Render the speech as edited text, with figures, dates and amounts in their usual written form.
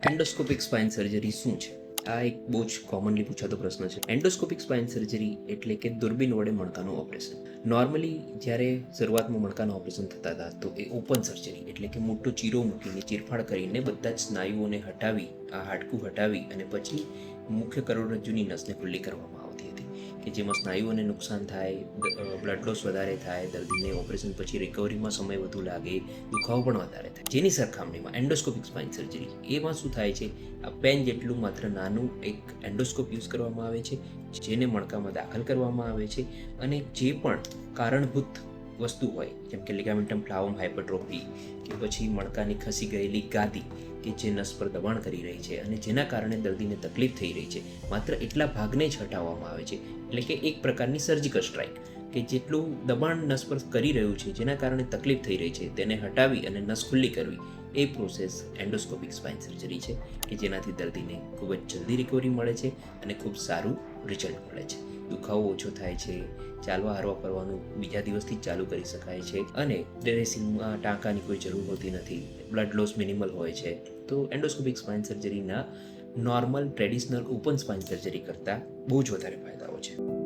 Endoscopic spine surgery શું છે? આ એક બહુ જ કોમનલી પૂછાતો પ્રશ્ન છે. એન્ડોસ્કોપિક સ્પાઇન સર્જરી એટલે કે દૂરબીન વડે મણકાનું ઓપરેશન. નોર્મલી જ્યારે શરૂઆતમાં મણકાના ઓપરેશન થતા હતા તો એ ઓપન સર્જરી એટલે કે મોટો ચીરો મૂકીને ચીરફાડ કરીને બધા જ સ્નાયુઓને હટાવી, આ હાડકું હટાવી અને પછી મુખ્ય કરોડરજ્જુની નસને ખુલ્લી કરવામાં આવતી હતી કે જેમાં સ્નાયુઓને નુકસાન થાય, બ્લડ લોસ વધારે થાય, દર્દીને ઓપરેશન પછી રિકવરીમાં સમય વધુ લાગે, દુખાવો પણ વધારે થાય. જેની સરખામણીમાં એન્ડોસ્કોપિક સ્પાઇન સર્જરી એમાં શું થાય છે, આ પેન જેટલું માત્ર નાનું એક એન્ડોસ્કોપ યુઝ કરવામાં આવે છે, જેને મણકામાં દાખલ કરવામાં આવે છે અને જે પણ કારણભૂત વસ્તુ હોય જેમ કે લિગામેન્ટમ ફ્લાવમ હાઇપરટ્રોફી કે પછી મણકાની ખસી ગયેલી ગાદી કે જે નસ પર દબાણ કરી રહી છે અને જેના કારણે દર્દીને તકલીફ થઈ રહી છે, માત્ર એટલા ભાગને જ હટાવવામાં આવે છે. એટલે કે એક પ્રકારની સર્જિકલ સ્ટ્રાઇક કે જેટલું દબાણ નસ પર કરી રહ્યું છે જેના કારણે તકલીફ થઈ રહી છે તેને હટાવી અને નસ ખુલ્લી કરવી, એ પ્રોસેસ એન્ડોસ્કોપિક સ્પાઇન સર્જરી છે કે જેનાથી દર્દીને ખૂબ જ જલ્દી રિકવરી મળે છે અને ખૂબ સારું રિઝલ્ટ મળે છે. દુખાવો ઓછો થાય છે, ચાલવા હરવા ફરવાનું બીજા દિવસથી જ ચાલુ કરી શકાય છે અને ડ્રેસિંગમાં ટાંકાની કોઈ જરૂર હોતી નથી, બ્લડ લોસ મિનિમલ હોય છે. તો એન્ડોસ્કોપિક સ્પાઇન સર્જરીના normal traditional open spine surgery કરતાં બહુ જ વધારે ફાયદાઓ છે.